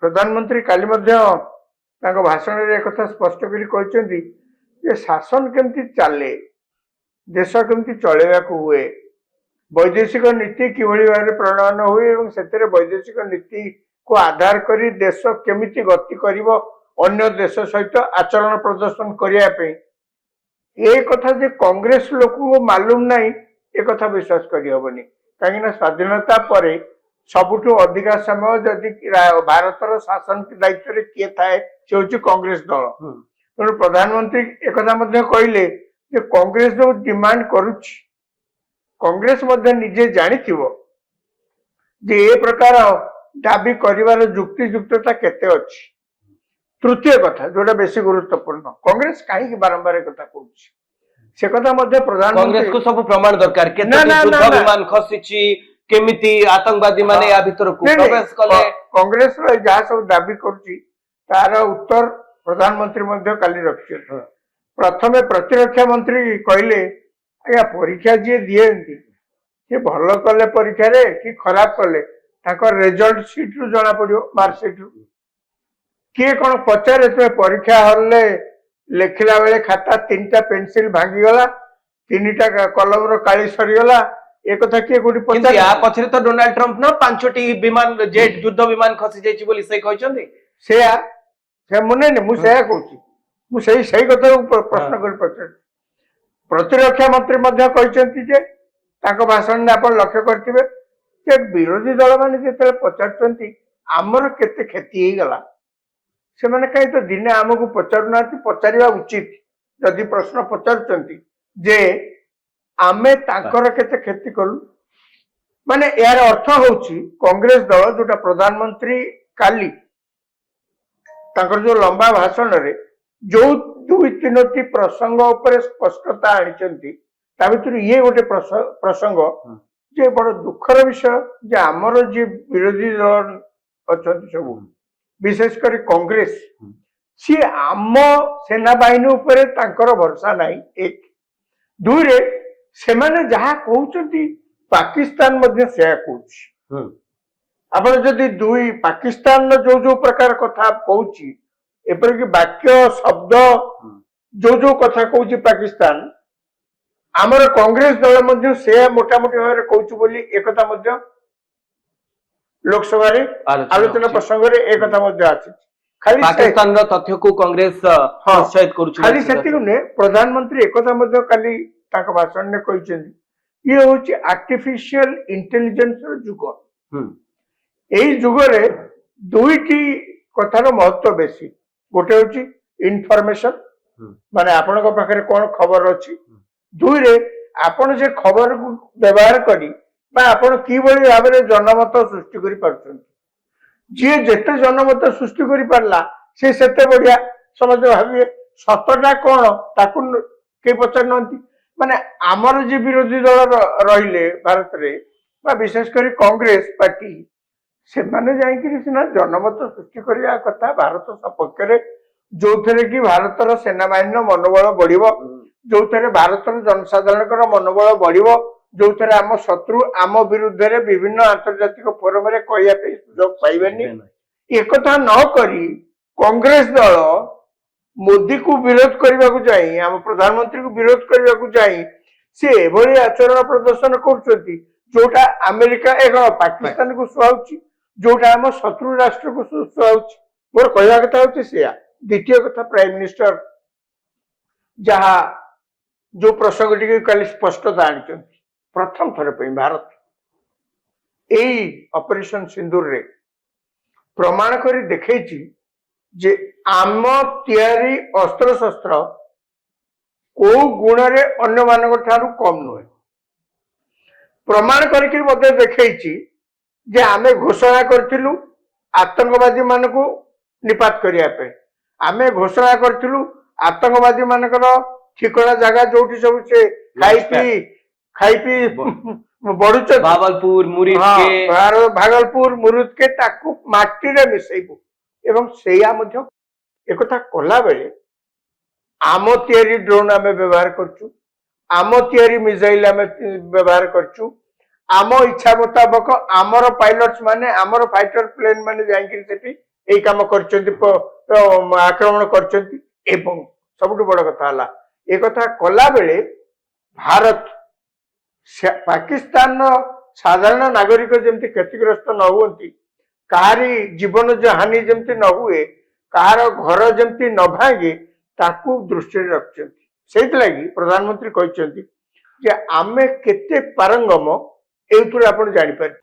प्रधानमंत्री काली भाषण में एक स्पष्ट कर शासन केमती चले देश केमती चलैया हुए वैदेशिक नीति किभली भाव प्रणयन हुए से वैदेशिक नीति को आधार करी देश केमिति गति करिवो अन्य देश सहित आचरण प्रदर्शन करने ये कथा जे कांग्रेस लोक को मालूम नहीं ये कथा विश्वास करहबनी कहीं स्वाधीनता पर सबुठु अधिका समय जदि भारतर शासन दायित्व किए थाए से हूँ कांग्रेस दल तेणु प्रधानमंत्री एक कहले कांग्रेस जो डिमांड करुच्ची कांग्रेस निजे जानी जे ए प्रकार दाबी कर जुक्ति युक्तता केते अछि। तृतीय कथा जोटा बेसी गुरुत्वपूर्ण कांग्रेस कहीं बारंबार कथा कहूँ से कथा प्रधानमंत्री को सब प्रमाण दरकार युद्ध विमान खसीची केमिति आतंकवादी माने या भीतर को प्रवेश कले कांग्रेस जहाँ सब दाबी करुच्ची तार उत्तर प्रधानमंत्री काली रखी प्रथमे प्रतिरक्षा मंत्री कहले आज्ञा परीक्षा जी दिए सी भल कले परीक्षा रे कि खराब कले रिजल्ट सीट रु जना पड़ो मार्कसीट रु किए कौन पचारे तुम्हें परीक्षा हॉल लेखिला बेले खाता 3टा पेंसिल भांगीगला 3टा कलम रो काली सरीगला एक कथा किए गोटी पचारे या पछरे तो डोनाल्ड ट्रम्प न 5टी विमान जेट युद्ध विमान खसी जायछि बोली से कहछन्ती से मुने ने मु से कहूची मु सही कथा प्रश्न कर पचार प्रतिरक्षा मंत्री मध्य कहछन्ती जे ताको भाषण में आप लक्ष्य करथिबे जे विरोधी दल माने जेते पचारछन्ती आमर केते क्षति हे गला से माने कहीं तो दिने आमको पचारुना पचारिबा उचित जदि प्रश्न पचारछन्ती जे आमे ताकर केते क्षति कलु माने यार अर्थ होउची कांग्रेस दल जोटा प्रधानमंत्री काली ताकर जो लंबा भाषण रे जो 2-3टी प्रसंग उपर स्पष्टता आनिचंती ता भीतर ये गोटे प्रसंग जे बड़ दुखर विषय जे आमर जे विरोधी दल अछंती सब विशेष कर कांग्रेस सी आम सेना बाहिनी उपरे तांकर भरोसा नहीं एक दुई रे सेमाने जहा कहउचंती पाकिस्तान मध्ये से कहउची आपण जदि दुई पाकिस्तान जो जो प्रकार कथा कहउची एपर कि वाक्य शब्द जो कथा कहउची पाकिस्तान आमर कांग्रेस दल मध्ये से मोटामोटी भाव कहउची बोली एकता मध्ये लोकसभा रे आलोचना प्रसंग रे एकता मध्ये आछि खाली पाकिस्तान रो तथ्य को कांग्रेस प्रोत्साहित करूची खाली सेति ने प्रधानमंत्री एकता मध्ये खाली ताक भाषण ने कहिसेंती ये होची आर्टिफिशियल इंटेलिजेंस रो जुग एई जुग रे दुईटी कथार महत्व बेसी गोटे होची इनफॉरमेशन माने आपनक पाखरे कोन खबर अछि दुई रे आपण जे खबर को व्यवहार करी बा आपण की बळी भाबरे जनमत सृष्टि करि परछन जे जेते जनमत सृष्टि करि परला से सेते बढ़िया समझ भाबिए सतटा कोन ताकू के पचार नंती माने आमर जे विरोधी दल रहिले भारत रे बा विशेष करी कांग्रेस पार्टी से माने जाई कि सिना जनमत सृष्टि करिया कथा भारत सपक्ष रे जो थे कि भारतर सेना बाहिनी मनोबल बढ़िबो जो थे भारतर जनसाधारण मनोबल बढ़िबो जो थे आम शत्रु आम विरुद्ध रे विभिन्न आंतर्जातिक फोरम रे कहया पे सुयोग पाइबेनी एक कथा न करी कांग्रेस दल मोदी को विरोध करने को जाई आम प्रधानमंत्री को विरोध करने को जाई से एभली आचरण प्रदर्शन करछथि जोटा अमेरिका एक पाकिस्तान को सुहाउची जोटा आम शत्रु राष्ट्र को सुहाउची मोर कहया कथा होची से द्वितीय कथा प्राइम मिनिस्टर जहा जो प्रसंग टी कल स्पष्टता आनिचंती प्रथम थर पे भारत एई ऑपरेशन सिंदूर रे प्रमाण करी देखैची जे आम तैयारी अस्त्र शस्त्र को गुण रे अन्य मानक ठारू कम नुहे प्रमाण करके मते देखैची जे आमे घोषणा करथिलु आतंकवादी मानकु निपात करिया पे आमे घोषणा करथिलु आतंकवादी मानकर ठिकाना जगह जोठी सब से खाई पी बड़ुच भागलपुर मुरीद के भागलपुर मुरीद के ताकू माटी रे मिसैबु एवं सेया मध्य एकथा कला बेले आम तैयारी ड्रोन आमे व्यवहार करछु आम तैयारी मिसाइल आमे व्यवहार करछु आम इच्छा मुताबक आमर पायलट्स माने आमर फाइटर प्लेन माने जाई कि सेठी ଏଇ କାମ କରିଛନ୍ତି ଆକ୍ରମଣ କରିଛନ୍ତି ଏବଂ ସବୁଠୁ ବଡ କଥା ହେଲା ଏ କଥା କଲା ବେଳେ ଭାରତ ପାକିସ୍ତାନର ସାଧାରଣ ନାଗରିକ ଯେମିତି କ୍ଷତିଗ୍ରସ୍ତ ନ ହୁଅନ୍ତି, କାହାରି ଜୀବନ ହାନି ଯେମିତି ନ ହୁଏ, କାହାର ଘର ଯେମିତି ନ ଭାଙ୍ଗେ ତାକୁ ଦୃଷ୍ଟିରେ ରଖିଛନ୍ତି। ସେଇଥିଲାଗି ପ୍ରଧାନମନ୍ତ୍ରୀ କହିଛନ୍ତି ଯେ ଆମେ କେତେ ପାରଙ୍ଗମ ଏଇଥିରୁ ଆପଣ ଜାଣିପାରିବେ।